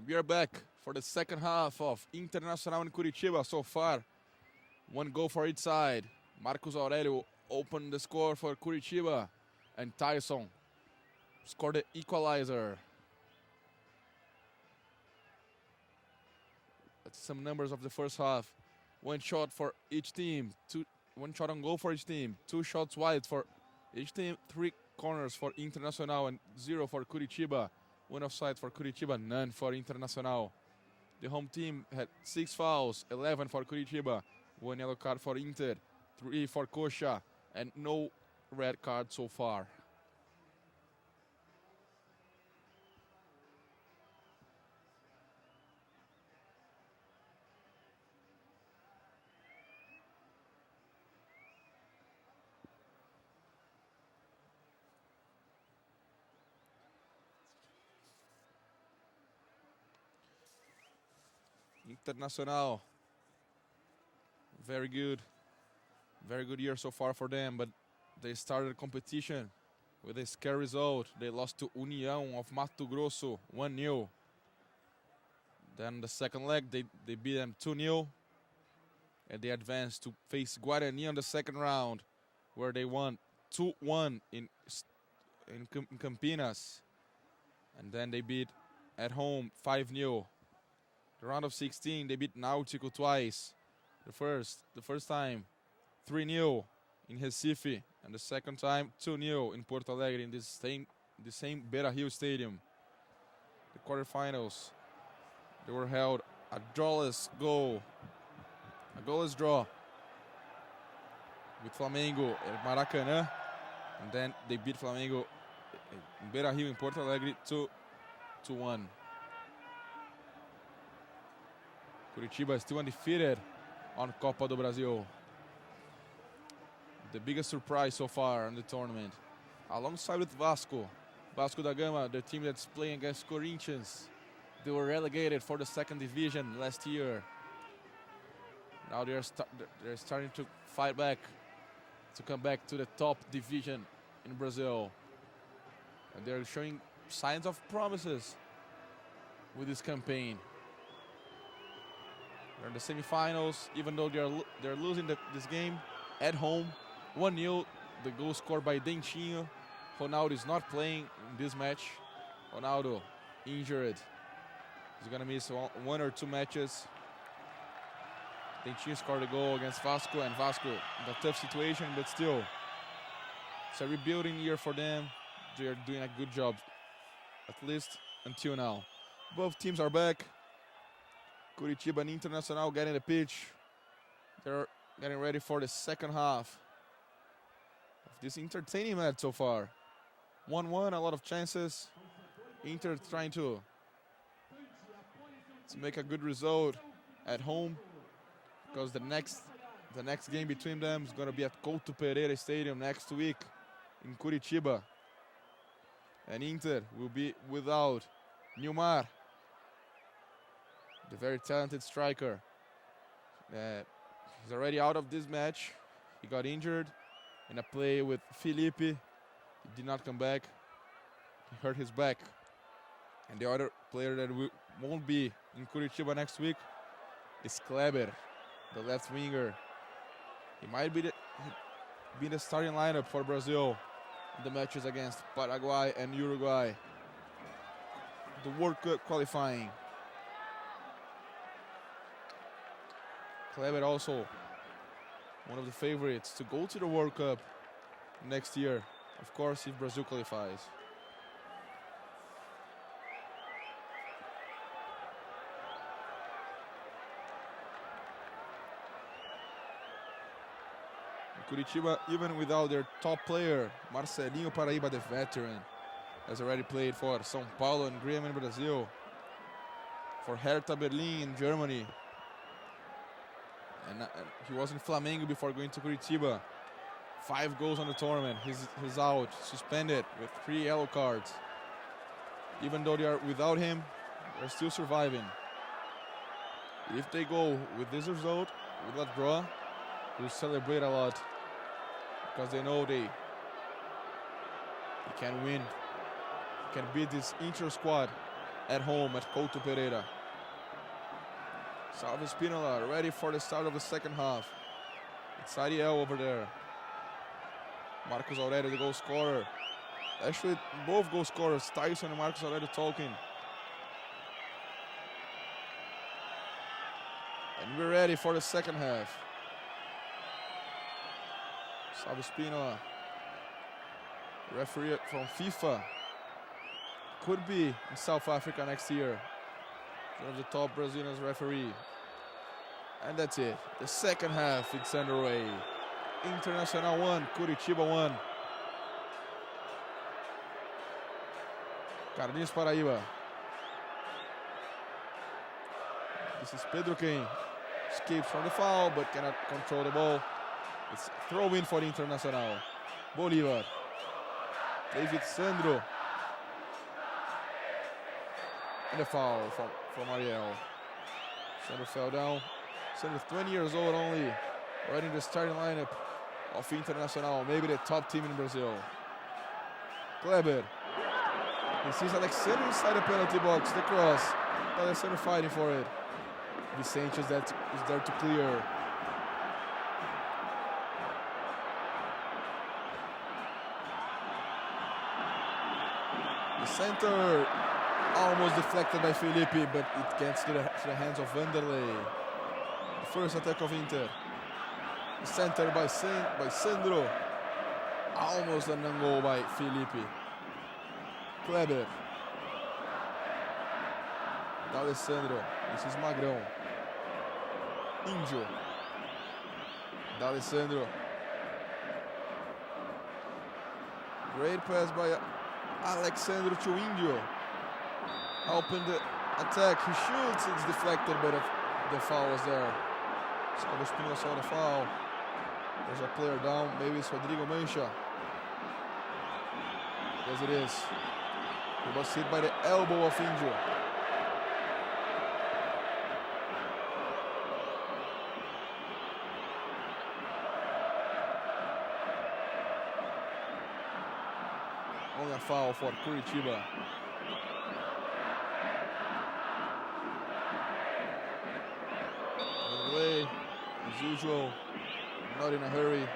We are back for the second half of Internacional and Curitiba so far. One goal for each side. Marcos Aurelio opened the score for Curitiba, and Tyson scored the equalizer. That's some numbers of the first half. One shot for each team. One shot on goal for each team. 2 shots wide for each team. 3 corners for Internacional and 0 for Curitiba. 1 offside for Curitiba, none for Internacional. The home team had 6 fouls, 11 for Curitiba, 1 yellow card for Inter, 3 for Coxa, and no red card so far. Internacional, very good year so far for them, but they started the competition with a scary result. They lost to União of Mato Grosso 1-0. Then the second leg, they beat them 2-0, and they advanced to face Guarani on the second round, where they won 2-1 in Campinas, and then they beat at home 5-0. The round of 16, they beat Náutico twice. The first time 3-0 in Recife, and the second time 2-0 in Porto Alegre in the same Beira-Rio Stadium. The quarterfinals, they were held a goalless draw with Flamengo at Maracanã, and then they beat Flamengo in Beira-Rio in Porto Alegre 2-1. Curitiba is still undefeated on Copa do Brasil. The biggest surprise so far in the tournament, alongside with Vasco da Gama, the team that's playing against Corinthians. They were relegated for the second division last year. Now they're starting to fight back to come back to the top division in Brazil, and they're showing signs of promises with this campaign. They're in the semifinals, even though they're losing this game at home. 1-0, the goal scored by Dentinho. Ronaldo is not playing in this match. Ronaldo injured. He's going to miss 1 or 2 matches. Dentinho scored a goal against Vasco, and Vasco in a tough situation, but still, it's a rebuilding year for them. They are doing a good job, at least until now. Both teams are back. Curitiba and Internacional getting the pitch. They're getting ready for the second half of this entertaining match so far. 1-1, a lot of chances. Inter trying to make a good result at home, because the next game between them is going to be at Couto Pereira Stadium next week in Curitiba. And Inter will be without Nilmar, the very talented striker. He's already out of this match. He got injured in a play with Felipe. He did not come back. He hurt his back. And the other player that won't be in Curitiba next week is Kleber, the left winger. He might be the starting lineup for Brazil in the matches against Paraguay and Uruguay, the World Cup qualifying. Kleber also one of the favorites to go to the World Cup next year, of course, if Brazil qualifies. Curitiba, even without their top player, Marcelinho Paraíba, the veteran, has already played for São Paulo and Grêmio in Brazil, for Hertha Berlin in Germany. And he was in Flamengo before going to Curitiba. 5 goals on the tournament. He's out, suspended with 3 yellow cards. Even though they are without him, they're still surviving. If they go with this result, with that draw, they'll celebrate a lot, because they know they can win, can beat this Inter squad at home at Couto Pereira. Salve Spinola, ready for the start of the second half. It's Ariel over there. Marcos Aurelio, the goal scorer. Actually, both goal scorers, Tyson and Marcos Aurelio, talking. And we're ready for the second half. Salve Spinola, referee from FIFA. Could be in South Africa next year. One of the top Brazilian referee. And that's it. The second half, it's underway. Internacional 1, Coritiba 1. Carlinhos Paraíba. This is Pedro Quem. Escapes from the foul, but cannot control the ball. It's throw-in for the Internacional. Bolívar. David Sandro. And a foul from Ariel. Sandro fell down. Sandro, 20 years old only, right in the starting lineup of Internacional, maybe the top team in Brazil. Kleber. He sees Alexandre inside the penalty box, the cross. Alexandre fighting for it. Vicente is there to clear. The center almost deflected by Felipe, but it gets to the hands of Vanderlei. The first attack of Inter. The center by Sandro. Almost an goal by Felipe. Kleber. D'Alessandro. This is Magrão. Índio. D'Alessandro. Great pass by Alexandro to Índio. Helping the attack. He shoots, it's deflected, but the foul was there. Salvo Spinola saw the foul. There's a player down. Maybe it's Rodrigo Mancha. Yes, it is. He was hit by the elbow of Índio. Only a foul for Curitiba. Away, as usual, not in a hurry.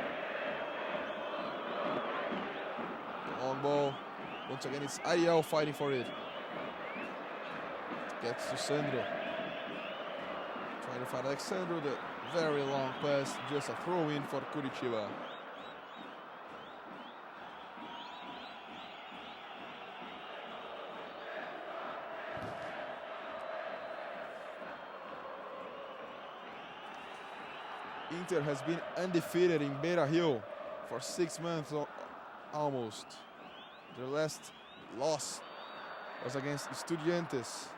The long ball. Once again, it's Ariel fighting for it. Gets to Sandro. Trying to find Alexandro. The very long pass. Just a throw-in for Curitiba. Inter has been undefeated in Beira-Rio for 6 months almost. Their last loss was against Estudiantes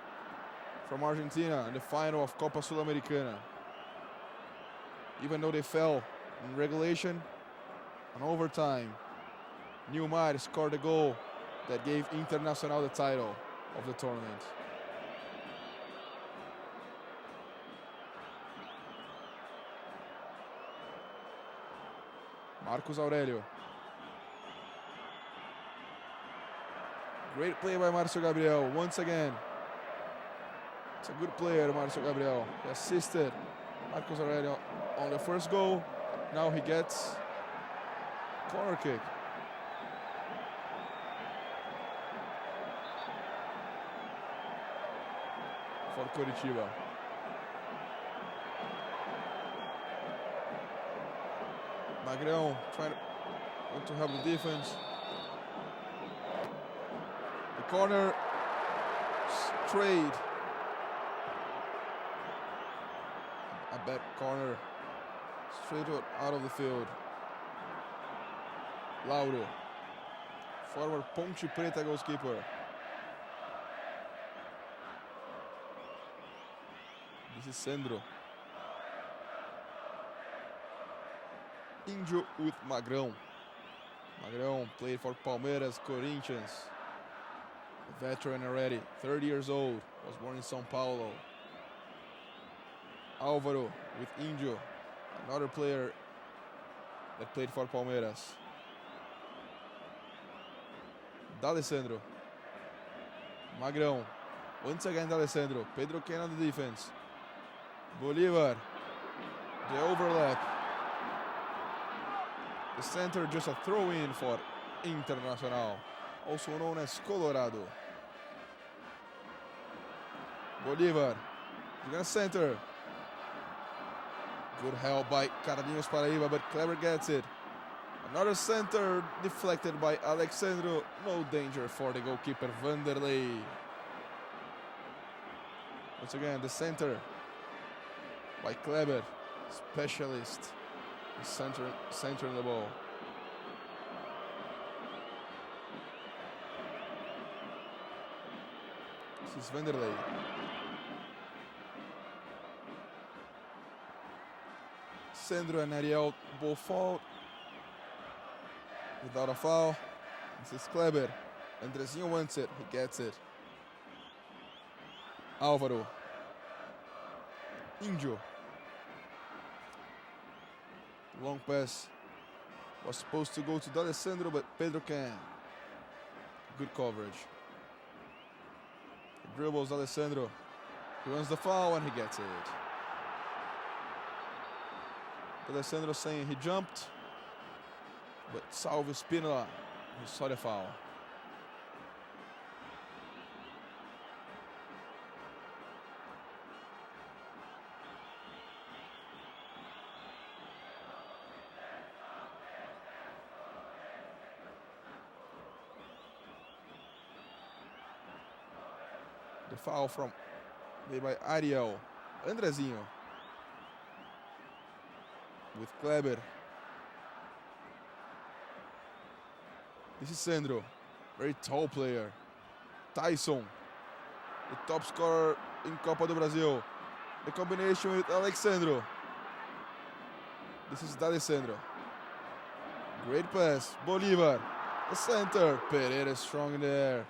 from Argentina in the final of Copa Sul-Americana. Even though they fell in regulation and overtime, Nilmar scored a goal that gave Internacional the title of the tournament. Marcos Aurelio. Great play by Marcio Gabriel once again. It's a good player, Marcio Gabriel. He assisted Marcos Aurelio on the first goal. Now he gets corner kick. For Coritiba. Magrão trying to help the defense. The corner straight. A back corner straight out of the field. Lauro, former Ponte Preta goalkeeper. This is Sandro. Índio with Magrão. Magrão played for Palmeiras, Corinthians. A veteran already, 30 years old, was born in São Paulo. Álvaro with Índio, another player that played for Palmeiras. D'Alessandro. Magrão. Once again, D'Alessandro. Pedro Ken on the defense. Bolivar. The overlap. The center just a throw-in for Internacional, also known as Colorado. Bolivar. He's gonna center. Good help by Carlinhos Paraíba, but Kleber gets it. Another center deflected by Alexandro. No danger for the goalkeeper, Vanderlei. Once again, the center by Kleber, specialist in centering the ball. This is Vanderlei. Sandro and Ariel both fouled. Without a foul. This is Kleber. Andrezinho wants it. He gets it. Álvaro. Índio. Long pass was supposed to go to D'Alessandro, but Pedro can. Good coverage. He dribbles D'Alessandro. He runs the foul and he gets it. D'Alessandro saying he jumped, but Salvo Spinola, he saw the foul. The foul made by Ariel. Andrezinho. With Kleber. This is Sandro. Very tall player. Tyson. The top scorer in Copa do Brasil. The combination with Alexandro. This is D'Alessandro. Great pass. Bolivar. The center. Pereira strong in the air.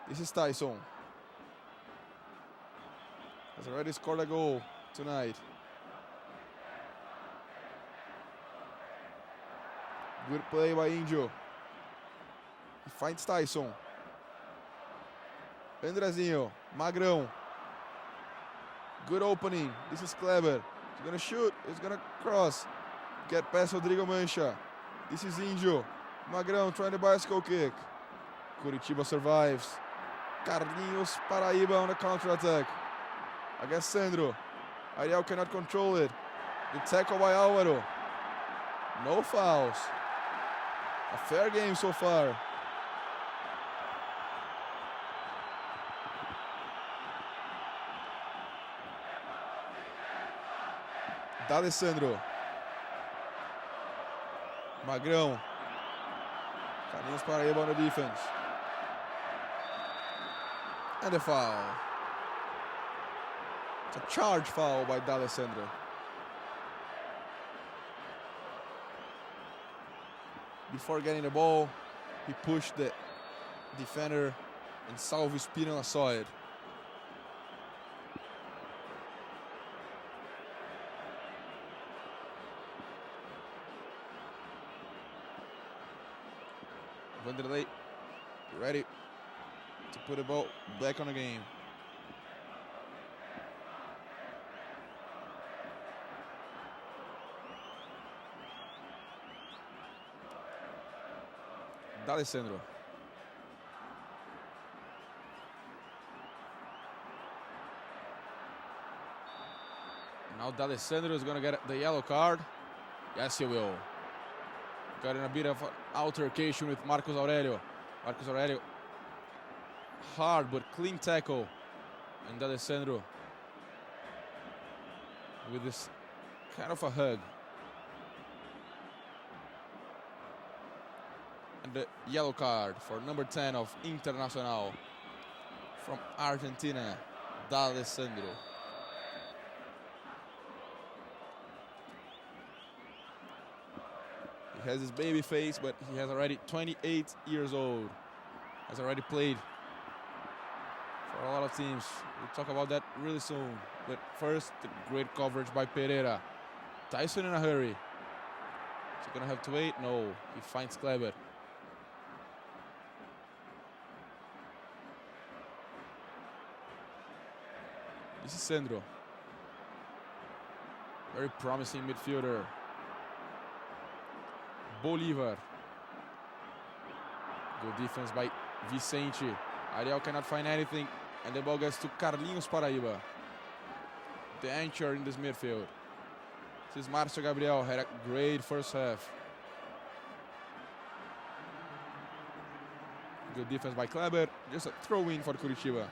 This is Tyson. Has already scored a goal tonight. Good play by Índio. He finds Tyson. Andrezinho. Magrão. Good opening. This is Kleber. He's gonna shoot. He's gonna cross. Get past Rodrigo Mancha. This is Índio. Magrão trying the bicycle kick. Coritiba survives. Carlinhos Paraíba on the counter-attack. Against Sandro. Ariel cannot control it. The tackle by Álvaro. No fouls. A fair game so far. D'Alessandro. Magrão. Carlinhos Paraíba on the defense. And a foul. It's a charge foul by D'Alessandro. Before getting the ball, he pushed the defender and Salvo Spinola saw it. Vanderlei ready to put the ball back on the game. D'Alessandro. Now D'Alessandro is going to get the yellow card. Yes, he will. Got in a bit of an altercation with Marcos Aurelio. Marcos Aurelio, hard but clean tackle. And D'Alessandro with this kind of a hug. And the yellow card for number 10 of Internacional from Argentina, D'Alessandro. He has his baby face, but he has already 28 years old. Has already played for a lot of teams. We'll talk about that really soon. But first, the great coverage by Pereira. Tyson in a hurry. Is he gonna have to wait? No, he finds Kleber. This is Sandro. Very promising midfielder. Bolivar. Good defense by Vicente. Ariel cannot find anything, and the ball gets to Carlinhos Paraíba, the anchor in this midfield. This is Marcio Gabriel, had a great first half. Good defense by Kleber, just a throw-in for Coritiba.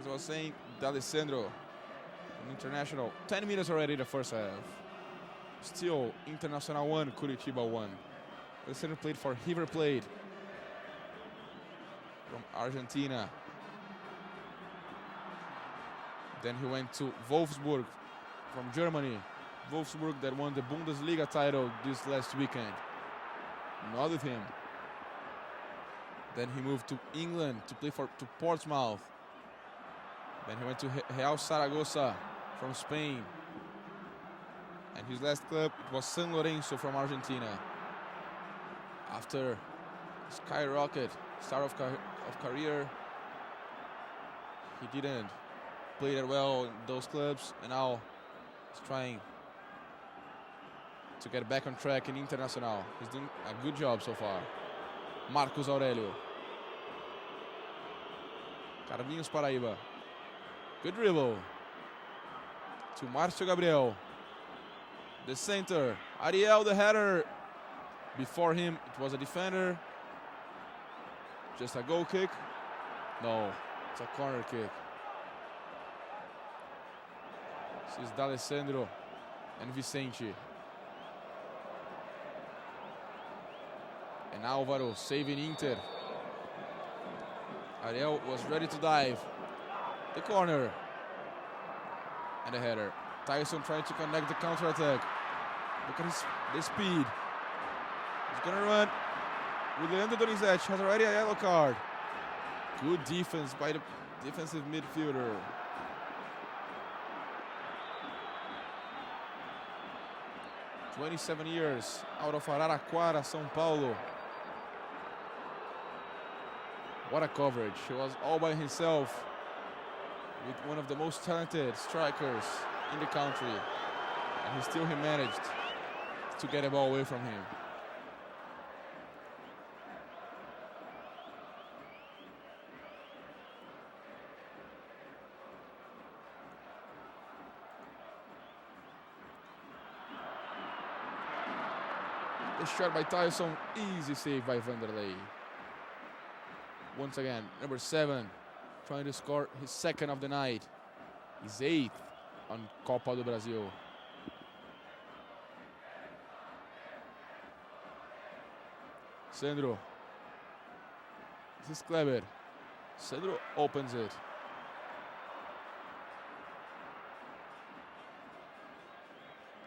As I was saying, D'Alessandro, an International, 10 minutes already in the first half. Still, Internacional 1, Coritiba 1. D'Alessandro played for River Plate from Argentina. Then he went to Wolfsburg from Germany. Wolfsburg that won the Bundesliga title this last weekend. Not with him. Then he moved to England to play to Portsmouth. Then he went to Real Zaragoza from Spain. And his last club was San Lorenzo from Argentina. After skyrocket, start of career, he didn't play that well in those clubs, and now he's trying to get back on track in Internacional. He's doing a good job so far. Marcos Aurelio. Carlinhos Paraíba. Good dribble. To Marcio Gabriel. The center. Ariel, the header. Before him, it was a defender. Just a goal kick. No, it's a corner kick. This is D'Alessandro and Vicente. And Álvaro saving Inter. Ariel was ready to dive. The corner. And the header. Tyson trying to connect the counter-attack. Look at the speed. He's gonna run with Leandro Donizete. Has already a yellow card. Good defense by the defensive midfielder. "27 years out of Araraquara, São Paulo." What a coverage. He was all by himself with one of the most talented strikers in the country. And he managed to get the ball away from him. The shot by Tyson, easy save by Vanderlei. Once again, number 7, trying to score his second of the night. His 8th on Copa do Brasil. Sandro. This is Kleber. Sandro opens it.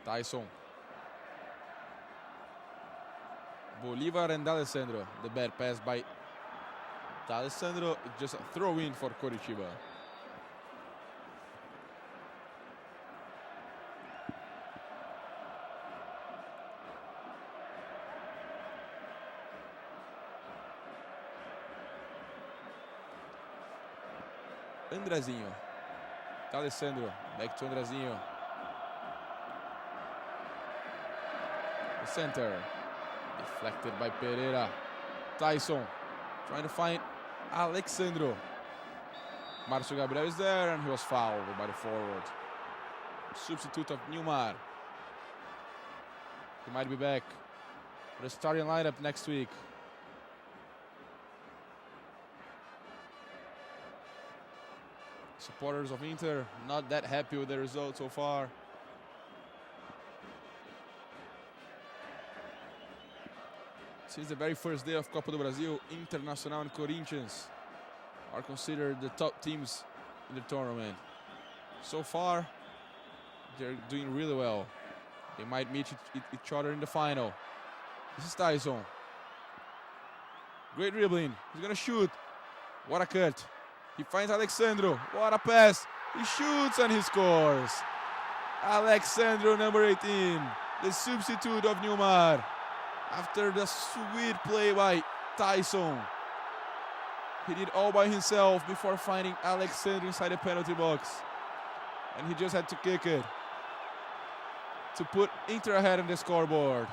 Tyson. Bolivar and D'Alessandro. The bad pass by D'Alessandro. It's just a throw-in for Coritiba. Andrezinho. D'Alessandro. Back to Andrezinho. The center. Deflected by Pereira. Tyson trying to find Alexandro. Marcio Gabriel is there, and he was fouled by the forward. Substitute of Newmar. He might be back for the starting lineup next week. Supporters of Inter not that happy with the result so far. Since the very first day of Copa do Brasil, Internacional and Corinthians are considered the top teams in the tournament. So far, they're doing really well. They might meet each other in the final. This is Tyson. Great dribbling. He's gonna shoot. What a cut. He finds Alexandro. What a pass. He shoots and he scores. Alexandro, number 18, the substitute of Newmar. After the sweet play by Tyson, He did all by himself before finding Alexandro inside the penalty box. And he just had to kick it to put Inter ahead on the scoreboard.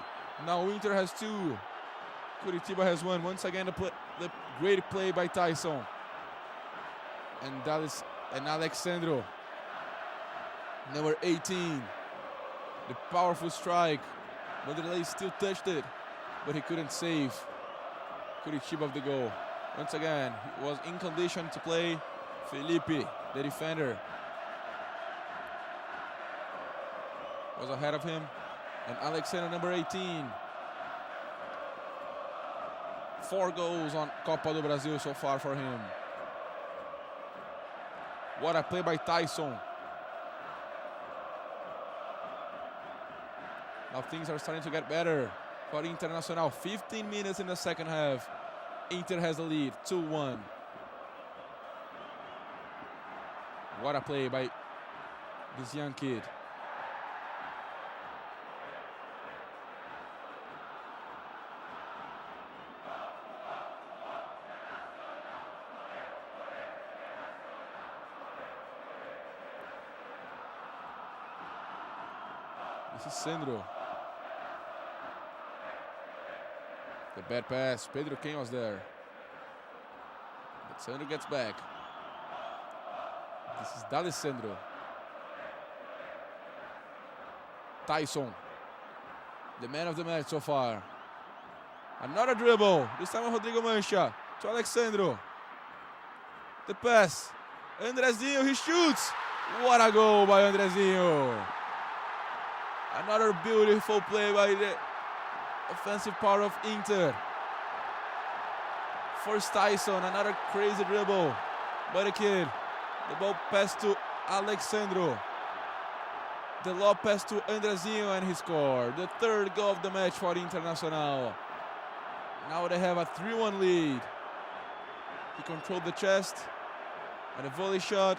Now Inter has 2. Coritiba has 1. Once again, the great play by Tyson. And Alexandro, number 18. The powerful strike. Vanderlei still touched it, but he couldn't save Coritiba of the goal. Once again, he was in condition to play. Felipe, the defender, was ahead of him. And Alexandro, number 18. 4 goals on Copa do Brasil so far for him. What a play by Tyson. Now things are starting to get better for Internacional. 15 minutes in the second half. Inter has the lead, 2-1. What a play by this young kid. This is Sandro. The bad pass. Pedro Quem was there. But Sandro gets back. This is D'Alessandro. Tyson. The man of the match so far. Another dribble. This time Rodrigo Mancha to Alexandro. The pass. Andrezinho, he shoots. What a goal by Andrezinho. Another beautiful play by the offensive part of Inter. First Tyson, another crazy dribble by the kid. The ball passed to Alexandro. The lob pass to Andrezinho and he scored. The 3rd goal of the match for Internacional. Now they have a 3-1 lead. He controlled the chest and a volley shot.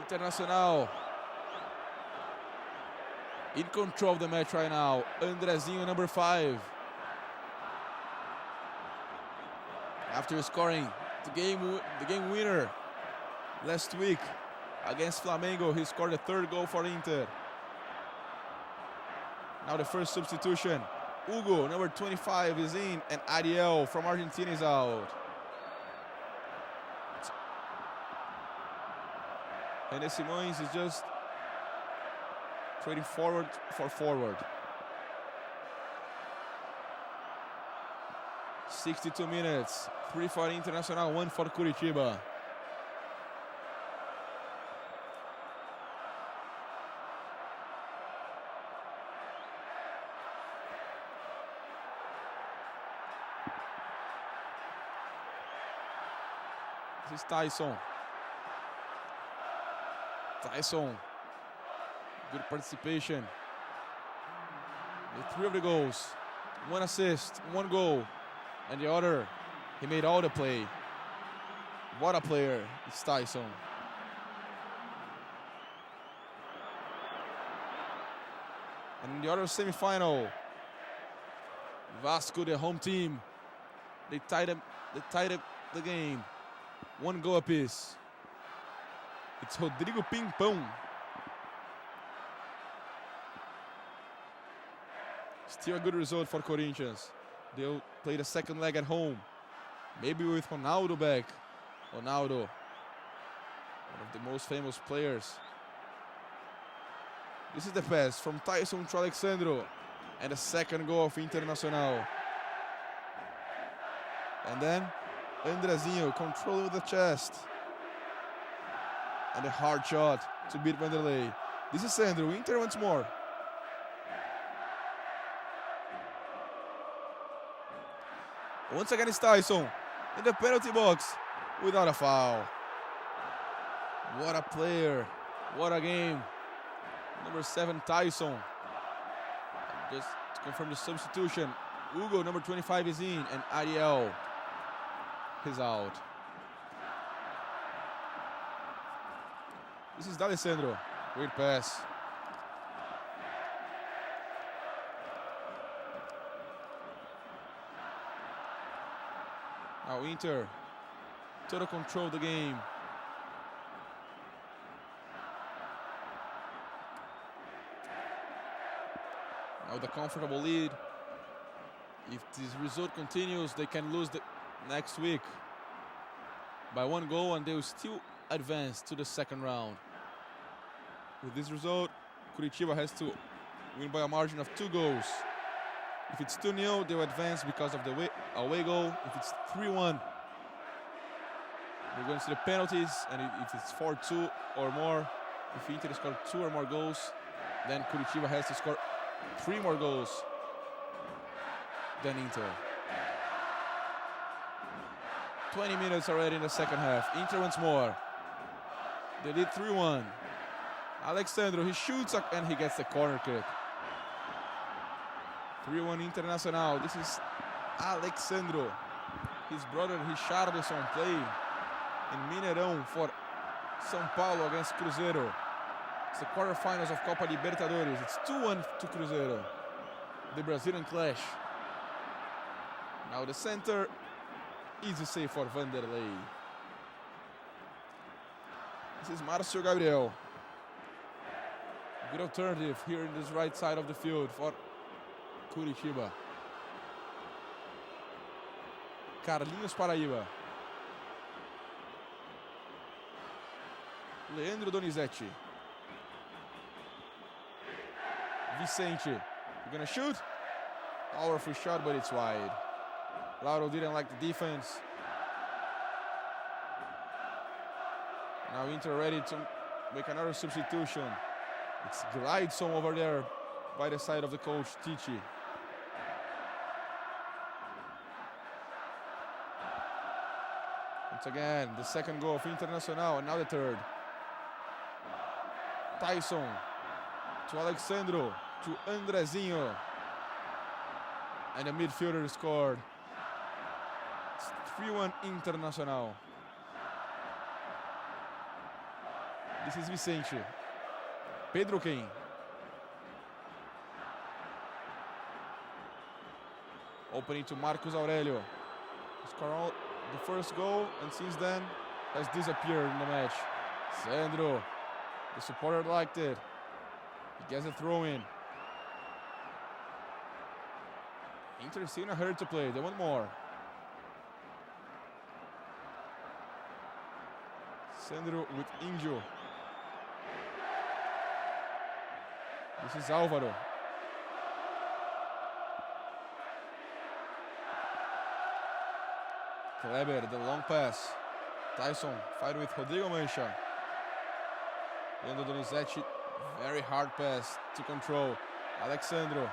Internacional in control of the match right now. Andrezinho, number 5. After scoring the game winner last week against Flamengo, he scored the 3rd goal for Inter. Now the first substitution. Hugo, number 25, is in, and Ariel from Argentina is out. And Simões is just trading forward for forward. 62 minutes. 3 for Internacional, 1 for Coritiba. This is Tyson. Tyson. Good participation. With 3 of the goals. 1 assist, 1 goal. And the other, he made all the play. What a player, it's Tyson. And in the other semi-final, Vasco, the home team, they tied up the game. 1 goal apiece. It's Rodrigo Pimpão. Still a good result for Corinthians. They'll play the second leg at home. Maybe with Ronaldo back. Ronaldo, one of the most famous players. This is the pass from Tyson to Alexandro. And the second goal of Internacional. And then Andrezinho controlling with the chest. And a hard shot to beat Vanderlei. This is Sandro. Inter once more. Once again it's Tyson in the penalty box without a foul. What a player. What a game. Number 7, Tyson. Just to confirm the substitution. Hugo, number 25, is in, and Ariel is out. This is D'Alessandro. Great pass. Now Now Inter, total control of the game. Now the comfortable lead. If this result continues, they can lose the next week by 1 goal and they will still advance to the second round. With this result, Coritiba has to win by a margin of 2 goals. If it's 2-0, they will advance because of the away goal. If it's 3-1, they're going to the penalties, and if it's 4-2 or more, if Inter scored 2 or more goals, then Coritiba has to score 3 more goals than Inter. 20 minutes already in the second half. Inter once more. They did 3-1. Alexandro, he shoots and he gets the corner kick. 3-1 Internacional. This is Alexandro. His brother Richarlison playing in Mineirão for São Paulo against Cruzeiro. It's the quarterfinals of Copa Libertadores. It's 2-1 to Cruzeiro. The Brazilian clash. Now the center, easy save for Vanderlei. This is Marcio Gabriel. Good alternative here in this right side of the field for Coritiba. Carlinhos Paraíba. Leandro Donizete. Vicente. You're gonna shoot? Powerful shot, but it's wide. Lauro didn't like the defense. Now Inter ready to make another substitution. It's Glideson over there by the side of the coach, Tite. Once again, the second goal of Internacional, and now the third. Tyson to Alexandro, to Andrezinho. And the midfielder scored. It's 3-1 Internacional. This is Vicente. Pedro Quem. Opening to Marcos Aurelio. Scored the first goal, and since then has disappeared in the match. Sandro. The supporter liked it. He gets a throw in. Inter still in a hurry to play. They want more. Sandro with Injo. This is Álvaro. Kleber, the long pass. Tyson fighting with Rodrigo Mancha. Leandro Donizete, very hard pass to control. Alexandro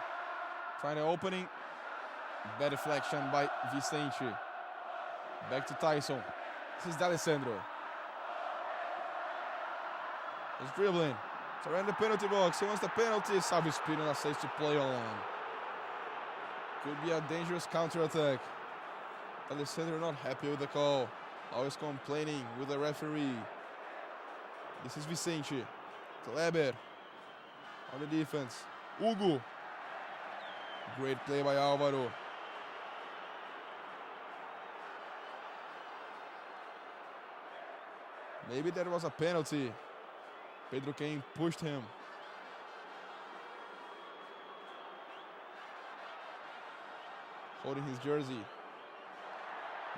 trying the opening. Bad deflection by Vicente. Back to Tyson. This is D'Alessandro. He's dribbling. It's around the penalty box. He wants the penalty. Salve Espino says to play along. Could be a dangerous counter-attack. D'Alessandro not happy with the call. Always complaining with the referee. This is Vicente. Kleber on the defense. Hugo. Great play by Álvaro. Maybe that was a penalty. Pedro Quem pushed him. Holding his jersey.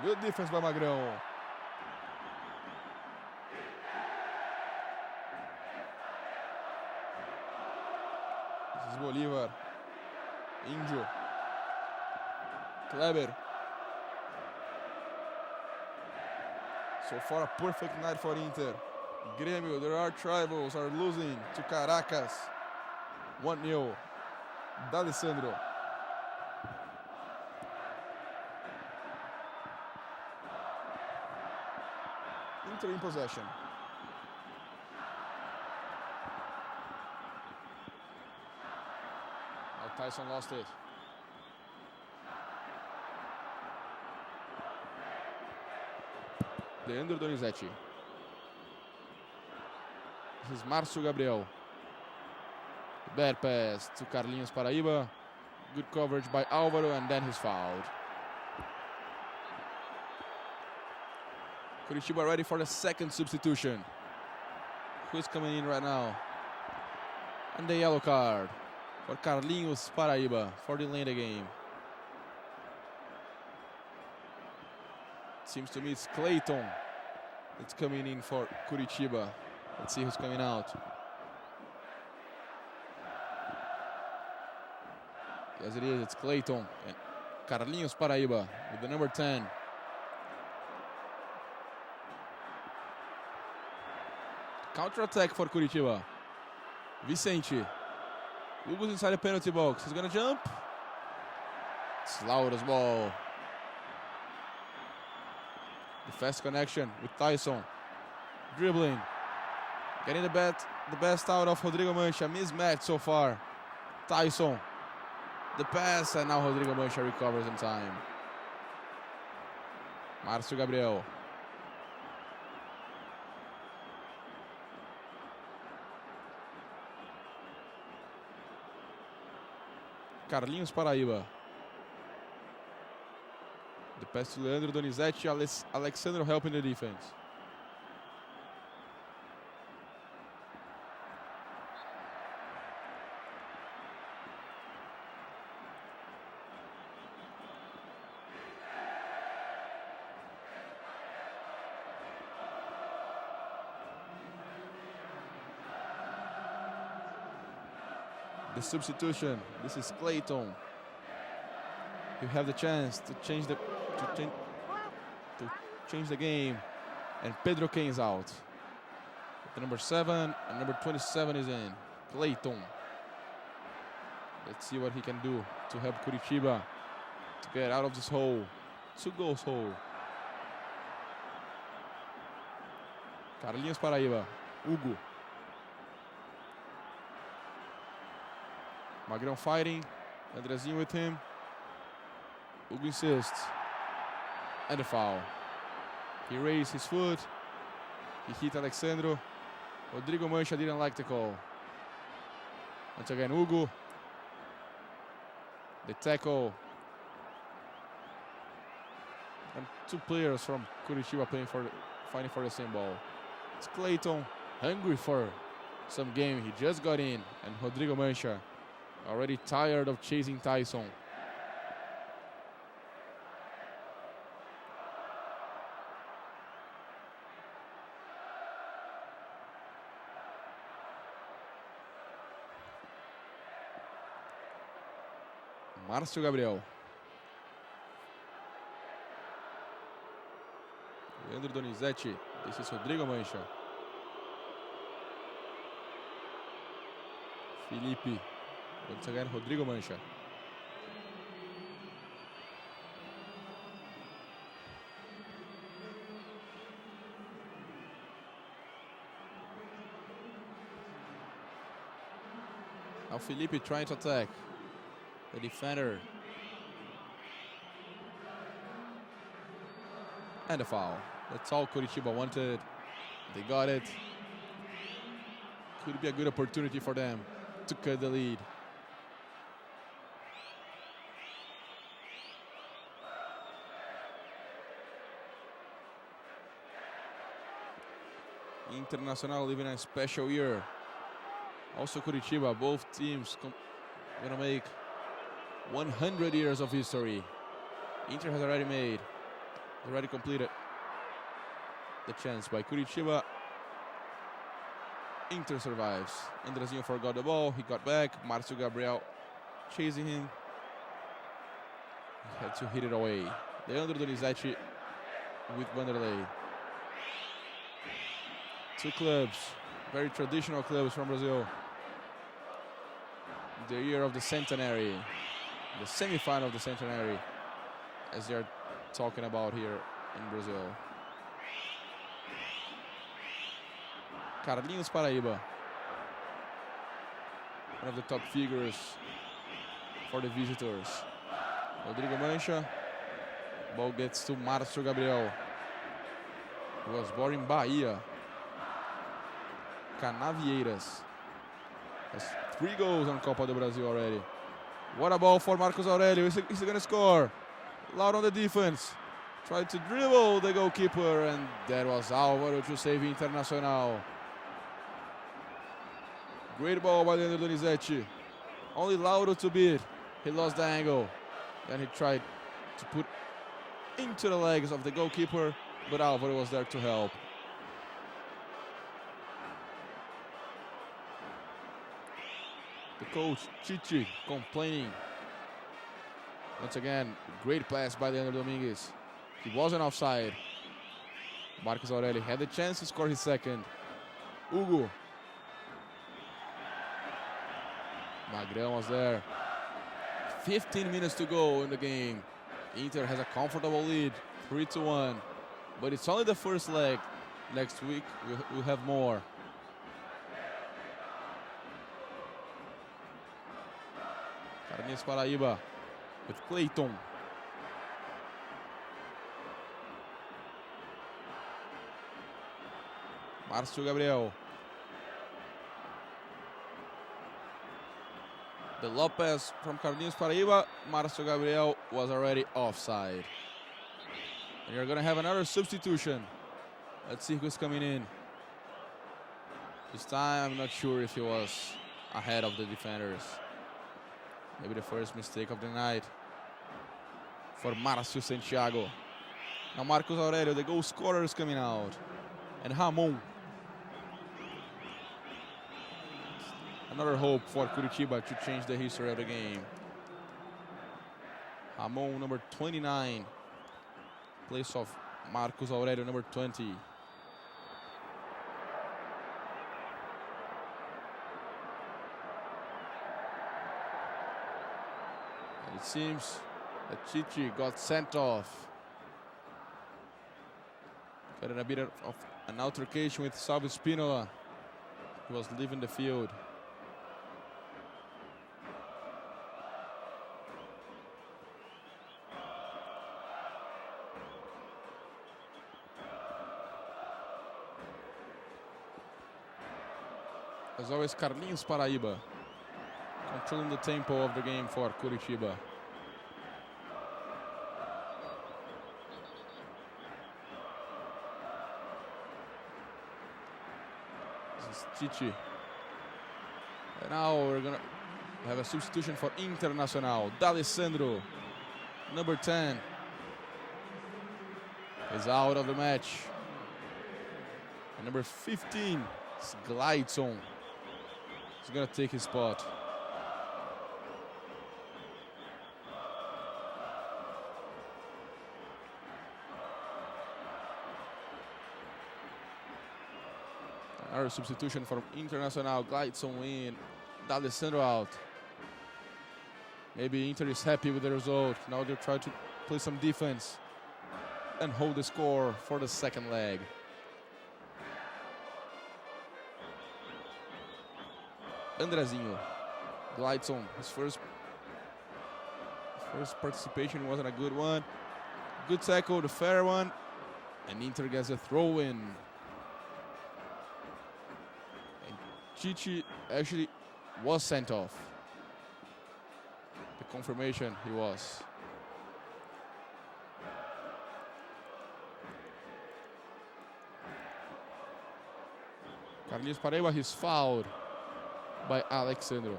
Good defense by Magrão. This is Bolívar. Injo. Kleber. So far a perfect night for Inter. Grêmio, their arch rivals, are losing to Caracas. 1-0. D'Alessandro. Inter in possession. Now Tyson lost it. Leandro Donizete. This is Márcio Gabriel. Bad pass to Carlinhos Paraíba. Good coverage by Álvaro, and then he's fouled. Coritiba ready for the second substitution. Who's coming in right now? And the yellow card for Carlinhos Paraíba for delaying the game. Seems to me it's Clayton that's coming in for Coritiba. Let's see who's coming out. Yes, it is. It's Clayton and Carlinhos Paraíba with the number 10. Counter-attack for Coritiba. Vicente. Hugo's inside the penalty box. He's going to jump. It's Laura's ball. The fast connection with Tyson. Dribbling. Getting the best out of Rodrigo Mancha. Mismatch so far. Tyson. The pass, and now Rodrigo Mancha recovers in time. Márcio Gabriel. Carlinhos Paraíba. The pass to Leandro Donizete. Alexandro helping the defense. The substitution. This is Clayton. You have the chance to change the game, and Pedro Ken's out. The number 7 and number 27 is in. Clayton. Let's see what he can do to help Coritiba to get out of this hole. 2 goals hole. Carlinhos Paraíba. Hugo. Magrão fighting. Andrezinho with him. Hugo insists. And a foul. He raised his foot. He hit Alexandro. Rodrigo Mancha didn't like the call. Once again, Hugo. The tackle. And 2 players from Coritiba fighting for the same ball. It's Clayton, hungry for some game. He just got in. And Rodrigo Mancha, already tired of chasing Tyson. Márcio Gabriel. Leandro Donizete. This is Rodrigo Mancha. Felipe. Once again, Rodrigo Mancha. Now Felipe trying to attack. The defender. And a foul. That's all Coritiba wanted. They got it. Could be a good opportunity for them to cut the lead. Internacional living a special year. Also Coritiba, both teams gonna make 100 years of history. Inter has already completed the chance by Coritiba. Inter survives. Andrezinho forgot the ball. He got back. Márcio Gabriel chasing him. He had to hit it away. Leandro Donizete with Vanderlei. 2 clubs, very traditional clubs from Brazil. The year of the centenary, the semi-final of the centenary, as they're talking about here in Brazil. Carlinhos Paraíba, one of the top figures for the visitors. Rodrigo Mancha, ball gets to Márcio Gabriel, who was born in Bahia. Canavieiras has 3 goals on Copa do Brasil already. What a ball for Marcos Aurelio. Is he going to score? Loud on the defense. Tried to dribble the goalkeeper, and that was Álvaro to save Internacional. Great ball by Leandro Donizete. Only Lauro to beat. He lost the angle. Then he tried to put into the legs of the goalkeeper, but Álvaro was there to help. The coach, Chichi, complaining. Once again, great pass by Leandro Domingues. He wasn't offside. Marcos Aurelio had the chance to score his second. Hugo. Magrão was there. 15 minutes to go in the game. Inter has a comfortable lead, 3-1. But it's only the first leg. Next week, we'll have more. Carlinhos Paraíba with Clayton. Márcio Gabriel. The Lopez from Carlinhos Paraíba. Márcio Gabriel was already offside. And you're going to have another substitution. Let's see who's coming in. This time, I'm not sure if he was ahead of the defenders. Maybe the first mistake of the night for Márcio Santiago. Now Marcos Aurelio, the goal scorer, is coming out. And Ramon. Another hope for Coritiba to change the history of the game. Ramon, number 29. Place of Marcos Aurelio, number 20. And it seems that Chichi got sent off. Got in a bit of an altercation with Salvo Spinola. He was leaving the field. As always, Carlinhos Paraíba controlling the tempo of the game for Coritiba. This is Chichi. And now we're going to have a substitution for Internacional. D'Alessandro, number 10, is out of the match. And number 15 is Gleidson. He's going to take his spot. Another substitution from Internacional. Gleidson in, D'Alessandro out. Maybe Inter is happy with the result. Now they're trying to play some defense and hold the score for the second leg. Andrezinho, Gleidson, his first participation wasn't a good one. Good tackle, the fair one, and Inter gets a throw in. And Chichi actually was sent off. The confirmation he was. Carlinhos Paraíba, he's fouled by Alexandro.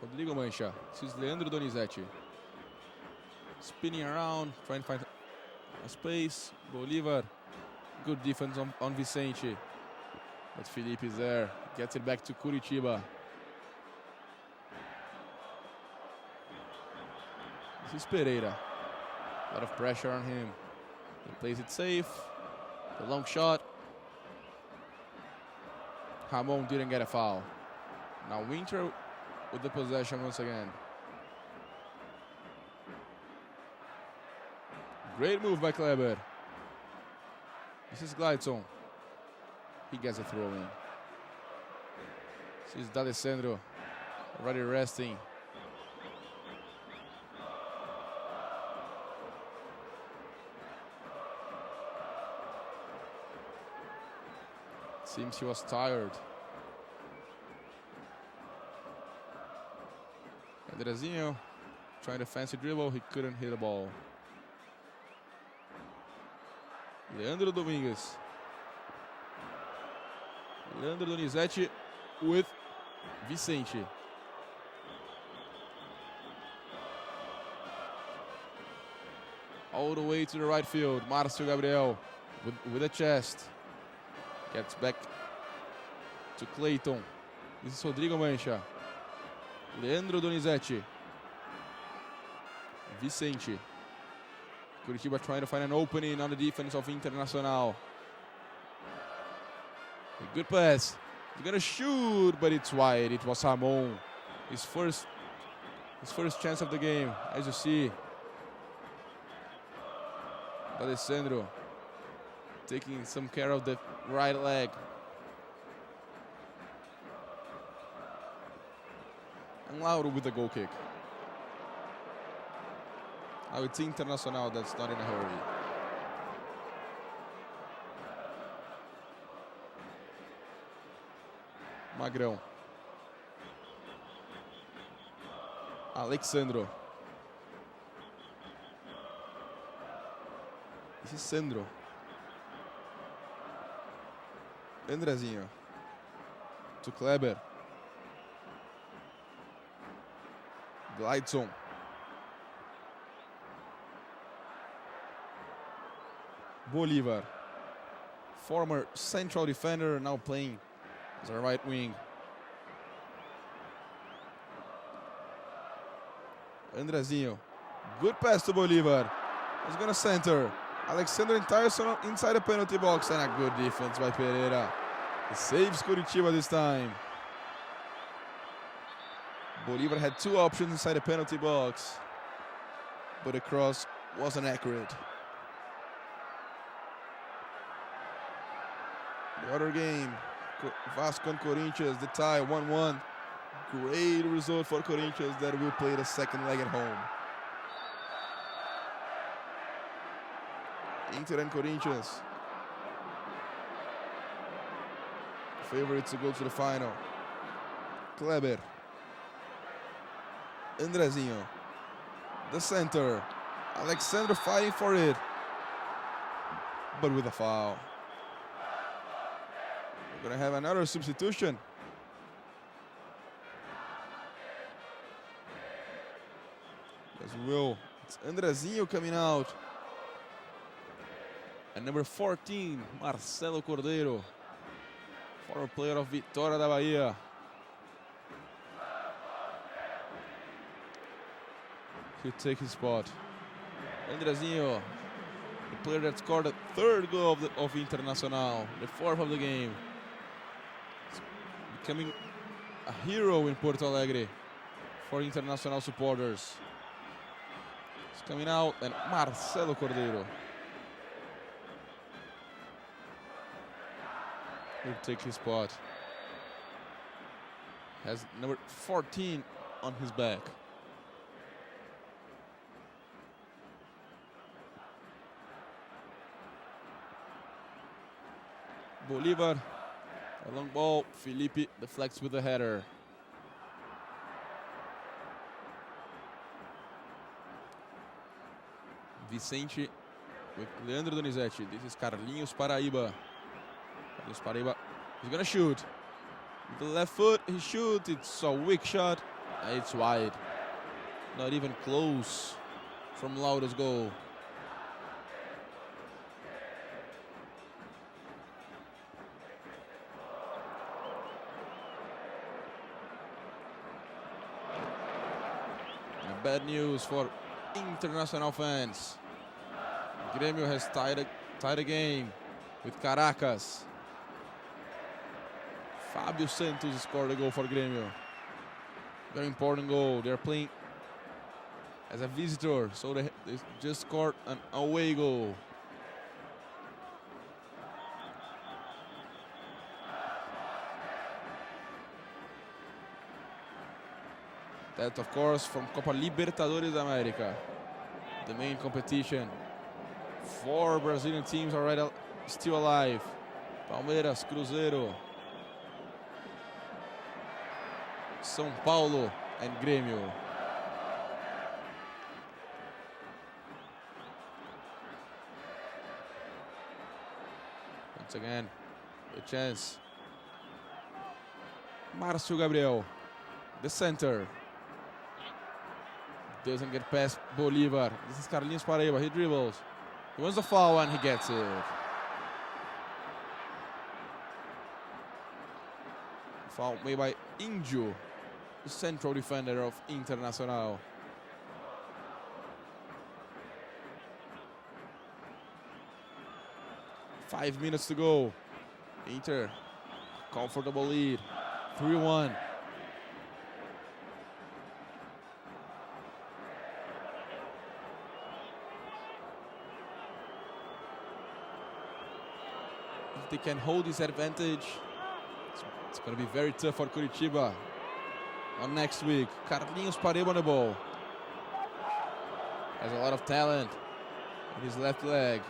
Rodrigo Mancha. This is Leandro Donizete. Spinning around, trying to find a space. Bolívar. Good defense on Vicente. But Felipe is there. Gets it back to Curitiba. This is Pereira. A lot of pressure on him. He plays it safe. The long shot. Ramon didn't get a foul. Now Winter with the possession once again. Great move by Kleber. This is Gleidson. He gets a throw in. This is D'Alessandro. Already resting. Seems he was tired. Andrezinho trying to fancy dribble, he couldn't hit the ball. Leandro Domingues. Leandro Donizete with Vicente. All the way to the right field. Márcio Gabriel with a chest. Gets back to Clayton. This is Rodrigo Mancha. Leandro Donizete. Vicente. Coritiba trying to find an opening on the defense of Internacional. A good pass. He's gonna shoot, but it's wide. It was Ramon. His first chance of the game, as you see. Alessandro taking some care of the right leg. And Lauro with the goal kick. Now it's Internacional that's not in a hurry. Magrão. Alexandro. This is Sandro. Andrezinho. To Kleber. Glideson. Bolívar. Former central defender, now playing as a right wing. Andrezinho. Good pass to Bolívar. He's gonna center. Alexander inside the penalty box, and a good defense by Pereira. He saves Coritiba this time. Bolívar had two options inside the penalty box, but the cross wasn't accurate. The other game, Vasco and Corinthians, the tie, 1-1. Great result for Corinthians that will play the second leg at home. Inter and Corinthians, favorites to go to the final. Kleber. Andrezinho. The center. Alexander fighting for it, but with a foul. We're going to have another substitution. As well, it's Andrezinho coming out. And number 14, Marcelo Cordeiro, former player of Vitória da Bahia. He'll take his spot. Andrezinho, the player that scored the third goal of Internacional, the fourth of the game. He's becoming a hero in Porto Alegre for Internacional supporters. He's coming out, and Marcelo Cordeiro. He'll take his spot. Has number 14 on his back. Bolívar, a long ball. Felipe deflects with the header. Vicente with Leandro Donizete. This is Carlinhos Paraíba. Carlinhos Paraíba is gonna shoot. With the left foot, he shoots. It's a weak shot. It's wide. Not even close from Lauro's goal. And bad news for Internacional fans. Grêmio has tied a game with Caracas. Fábio Santos scored a goal for Grêmio. Very important goal. They're playing as a visitor, so they just scored an away goal. That, of course, from Copa Libertadores da América, the main competition. 4 Brazilian teams are still alive. Palmeiras, Cruzeiro, São Paulo, and Grêmio. Once again, a chance. Márcio Gabriel, the center. Doesn't get past Bolívar. This is Carlinhos Paraíba. He dribbles. He wants the foul and he gets it. Foul made by Índio, the central defender of Internacional. Five minutes to go. Inter, comfortable lead. 3-1. If they can hold this advantage, it's going to be very tough for Coritiba on next week. Carlinhos Paraíba on the ball. Has a lot of talent in his left leg.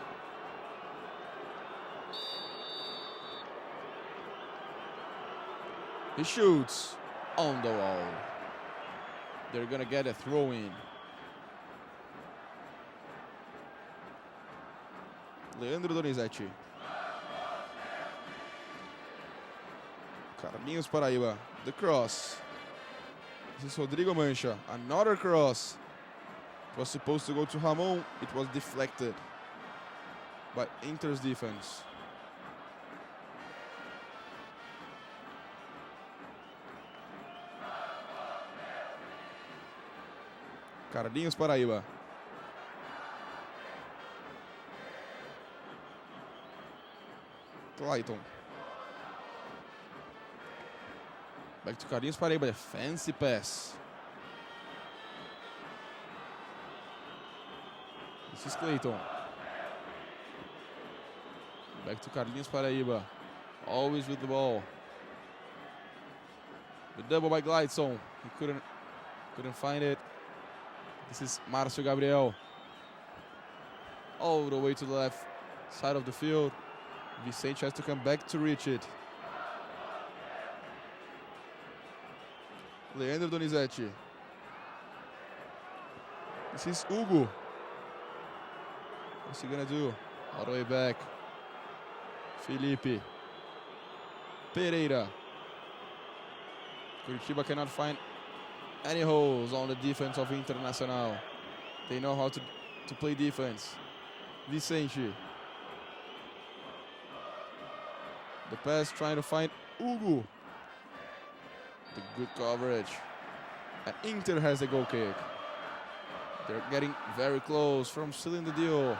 He shoots on the wall. They're going to get a throw in. Leandro Donizete. Carlinhos Paraíba. The cross. This is Rodrigo Mancha. Another cross. It was supposed to go to Ramon. It was deflected by Inter's defense. Carlinhos Paraíba. Clayton. Back to Carlinhos Paraíba. A fancy pass. This is Clayton. Back to Carlinhos Paraíba. Always with the ball. The double by Gleidson. He couldn't find it. This is Márcio Gabriel. All the way to the left side of the field. Vicente has to come back to reach it. Leandro Donizete. This is Hugo. What's he gonna do? All the way back. Felipe. Pereira. Curitiba cannot find any holes on the defense of Internacional. They know how to play defense. Vicente. The pass trying to find Hugo. The good coverage. And Inter has the goal kick. They're getting very close from sealing the deal.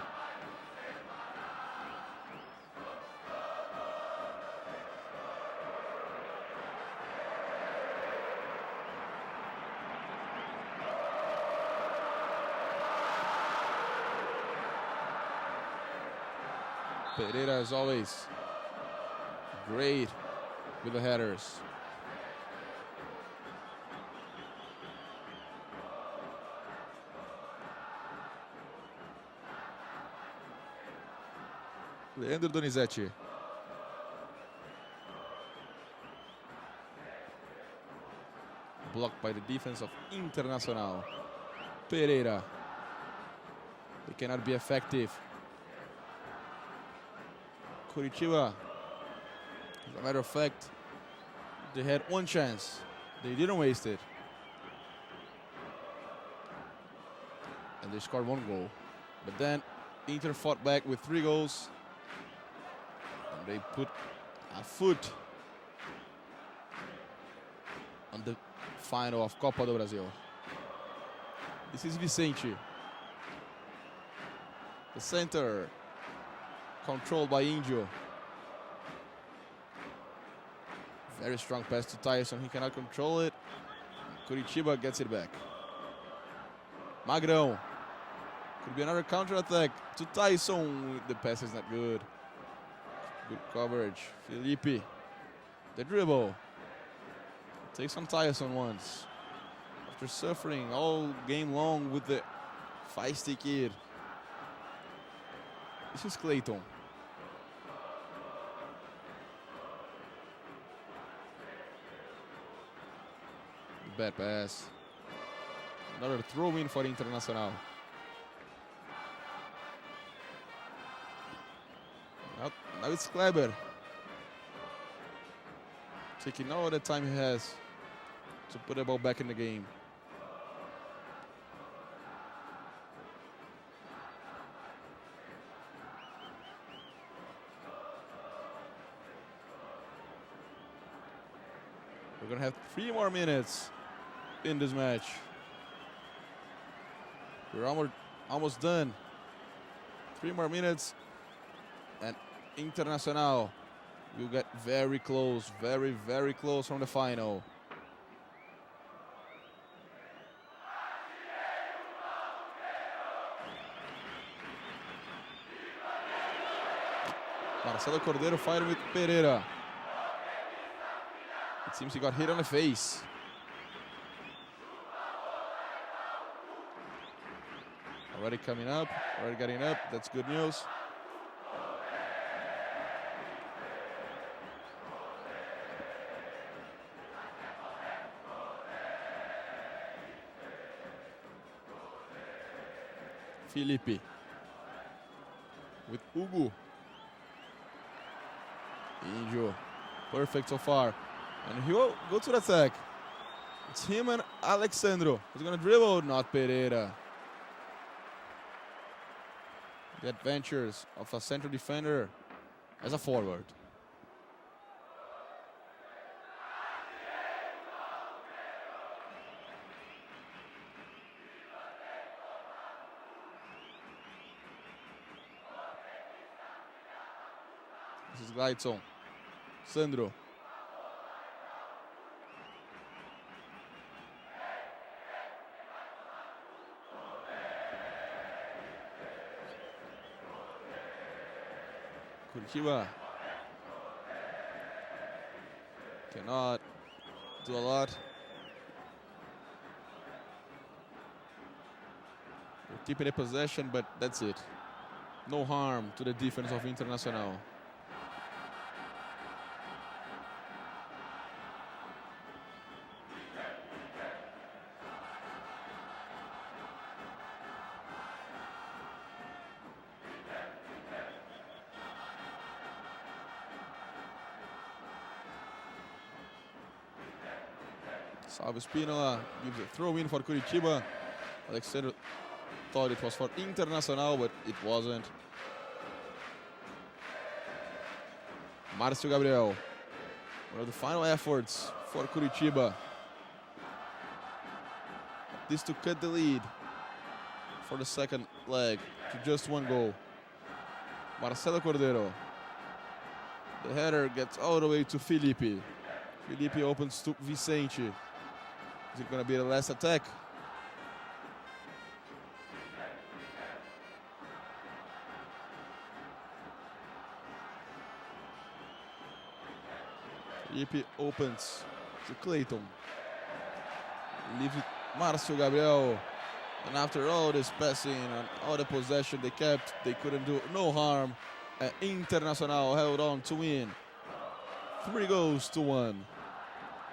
Pereira, as always, great with the headers. Leandro Donizete. Blocked by the defense of Internacional. Pereira. They cannot be effective. Coritiba, as a matter of fact, they had one chance. They didn't waste it. And they scored one goal. But then Inter fought back with 3 goals. And they put a foot on the final of Copa do Brasil. This is Vicente. The center. Controlled by Índio. Very strong pass to Tyson. He cannot control it. Curitiba gets it back. Magrão. Could be another counter-attack to Tyson. The pass is not good. Good coverage. Felipe. The dribble. Takes on Tyson once. After suffering all game long with the feisty kid. This is Clayton. Bad pass. Another throw-in for Internacional. Now it's Kleber. Taking all the time he has to put the ball back in the game. We're going to have 3 more minutes in this match. We're almost done. 3 more minutes and Internacional will get very close, very, very close from the final. Marcelo Cordeiro fighting with Pereira. It seems he got hit on the face. Already coming up, already getting up. That's good news. Felipe with Hugo. Injo, perfect so far. And he will go to the attack. It's him and Alexandro. He's going to dribble, not Pereira. The adventures of a central defender as a forward. This is Gleidson. Sandro. Curitiba cannot do a lot. We're keeping a possession, but that's it. No harm to the defense of Internacional. Salvo Spínola gives a throw-in for Curitiba. Alexandre thought it was for Internacional, but it wasn't. Márcio Gabriel, one of the final efforts for Curitiba. This to cut the lead for the second leg to just 1 goal. Marcelo Cordeiro. The header gets all the way to Felipe. Felipe opens to Vicente. Is it going to be the last attack? Felipe opens to Clayton. Leaves it Márcio Gabriel. And after all this passing and all the possession they kept, they couldn't do no harm. And Internacional held on to win. 3-1.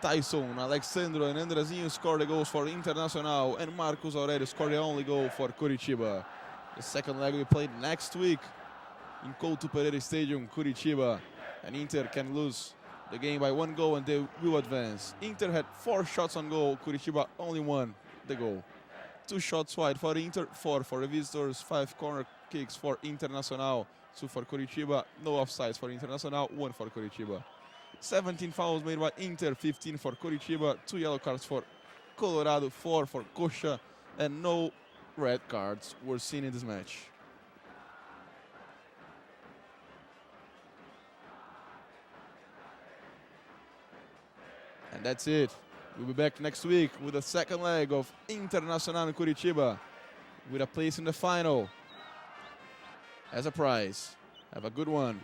Tyson, Alexandro, and Andrezinho scored the goals for Internacional, and Marcos Aurelio scored the only goal for Curitiba. The second leg will be played next week in Couto Pereira Stadium, Curitiba, and Inter can lose the game by 1 goal and they will advance. Inter had 4 shots on goal, Curitiba only 1 the goal. 2 shots wide for Inter, 4 for the visitors, 5 corner kicks for Internacional, 2 for Curitiba, no offsides for Internacional, 1 for Curitiba. 17 fouls made by Inter, 15 for Coritiba, 2 yellow cards for Colorado, 4 for Coxa, and no red cards were seen in this match. And that's it. We'll be back next week with the second leg of Internacional and Curitiba with a place in the final as a prize. Have a good one.